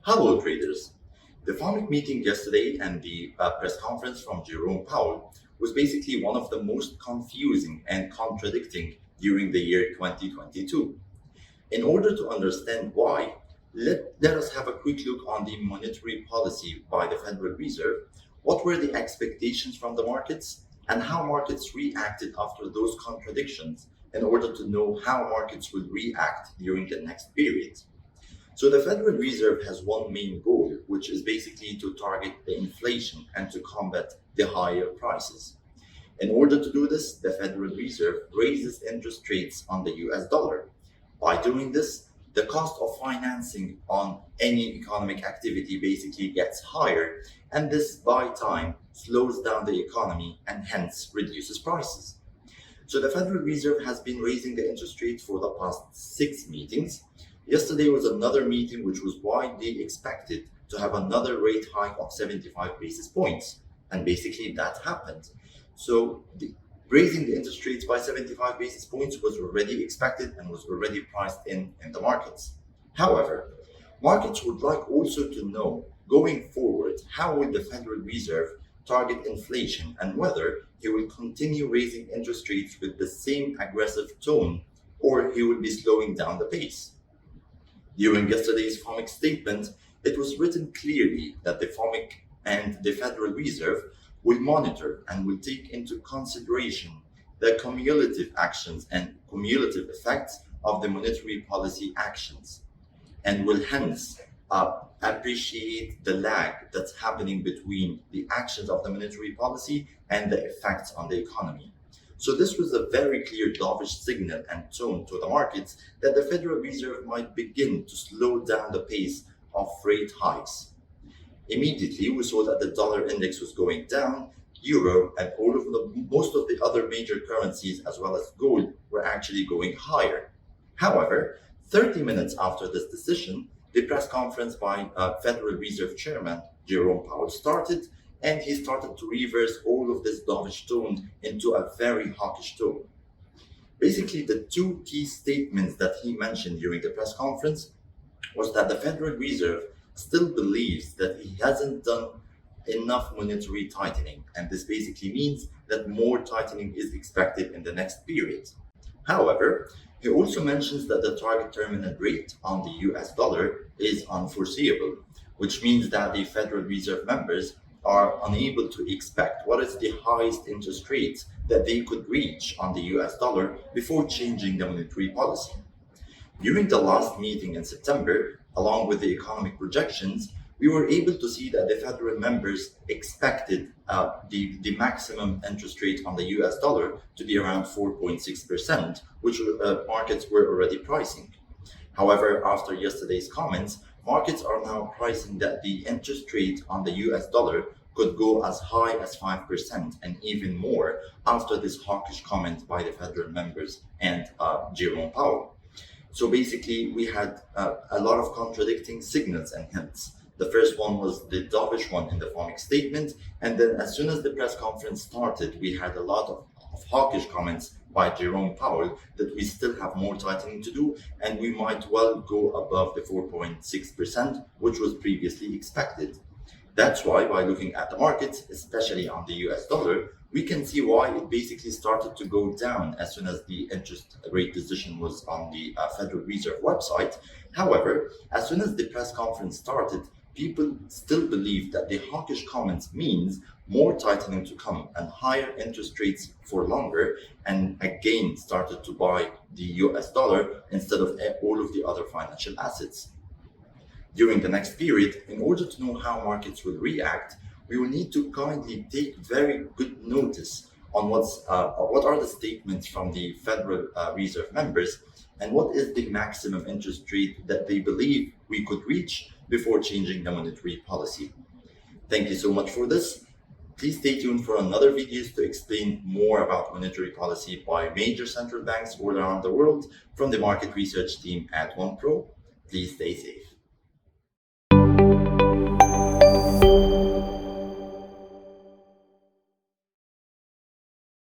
Hello traders. The FOMC meeting yesterday and the press conference from Jerome Powell was basically one of the most confusing and contradicting during the year 2022. In order to understand why, let us have a quick look on the monetary policy by the Federal Reserve. What were the expectations from the markets and how markets reacted after those contradictions in order to know how markets will react during the next period. So the Federal Reserve has one main goal, which is basically to target the inflation and to combat the higher prices. In order to do this, the Federal Reserve raises interest rates on the US dollar. By doing this, the cost of financing on any economic activity basically gets higher, and this by time slows down the economy and hence reduces prices. So the Federal Reserve has been raising the interest rate for the past 6 meetings. Yesterday was another meeting which was widely expected to have another rate hike of 75 basis points. And basically that happened. So raising the interest rates by 75 basis points was already expected and was already priced in the markets. However, markets would like also to know going forward how will the Federal Reserve target inflation and whether he will continue raising interest rates with the same aggressive tone or he will be slowing down the pace. During yesterday's FOMC statement, it was written clearly that the FOMC and the Federal Reserve will monitor and will take into consideration the cumulative actions and cumulative effects of the monetary policy actions and will hence appreciate the lag that's happening between the actions of the monetary policy and the effects on the economy. So this was a very clear dovish signal and tone to the markets that the Federal Reserve might begin to slow down the pace of rate hikes. Immediately, we saw that the dollar index was going down, euro and most of the other major currencies as well as gold were actually going higher. However, 30 minutes after this decision, the press conference by Federal Reserve Chairman Jerome Powell started, and he started to reverse all of this dovish tone into a very hawkish tone. Basically, the two key statements that he mentioned during the press conference was that the Federal Reserve still believes that he hasn't done enough monetary tightening, and this basically means that more tightening is expected in the next period. However, he also mentions that the target terminal rate on the US dollar is unforeseeable, which means that the Federal Reserve members are unable to expect what is the highest interest rate that they could reach on the US dollar before changing the monetary policy. During the last meeting in September, along with the economic projections, we were able to see that the federal members expected the maximum interest rate on the US dollar to be around 4.6%, which markets were already pricing. However, after yesterday's comments, markets are now pricing that the interest rate on the US dollar could go as high as 5% and even more after this hawkish comment by the federal members and Jerome Powell. So basically, we had a lot of contradicting signals and hints. The first one was the dovish one in the FOMC statement, and then as soon as the press conference started, we had a lot of hawkish comments by Jerome Powell that we still have more tightening to do and we might well go above the 4.6%, which was previously expected. That's why by looking at the markets, especially on the US dollar, we can see why it basically started to go down as soon as the interest rate decision was on the Federal Reserve website. However, as soon as the press conference started, people still believe that the hawkish comments means more tightening to come and higher interest rates for longer, and again started to buy the US dollar instead of all of the other financial assets. During the next period, in order to know how markets will react, we will need to kindly take very good notice on what are the statements from the Federal Reserve members and what is the maximum interest rate that they believe we could reach before changing the monetary policy. Thank you so much for this. Please stay tuned for another videos to explain more about monetary policy by major central banks all around the world from the market research team at ONEPRO. Please stay safe.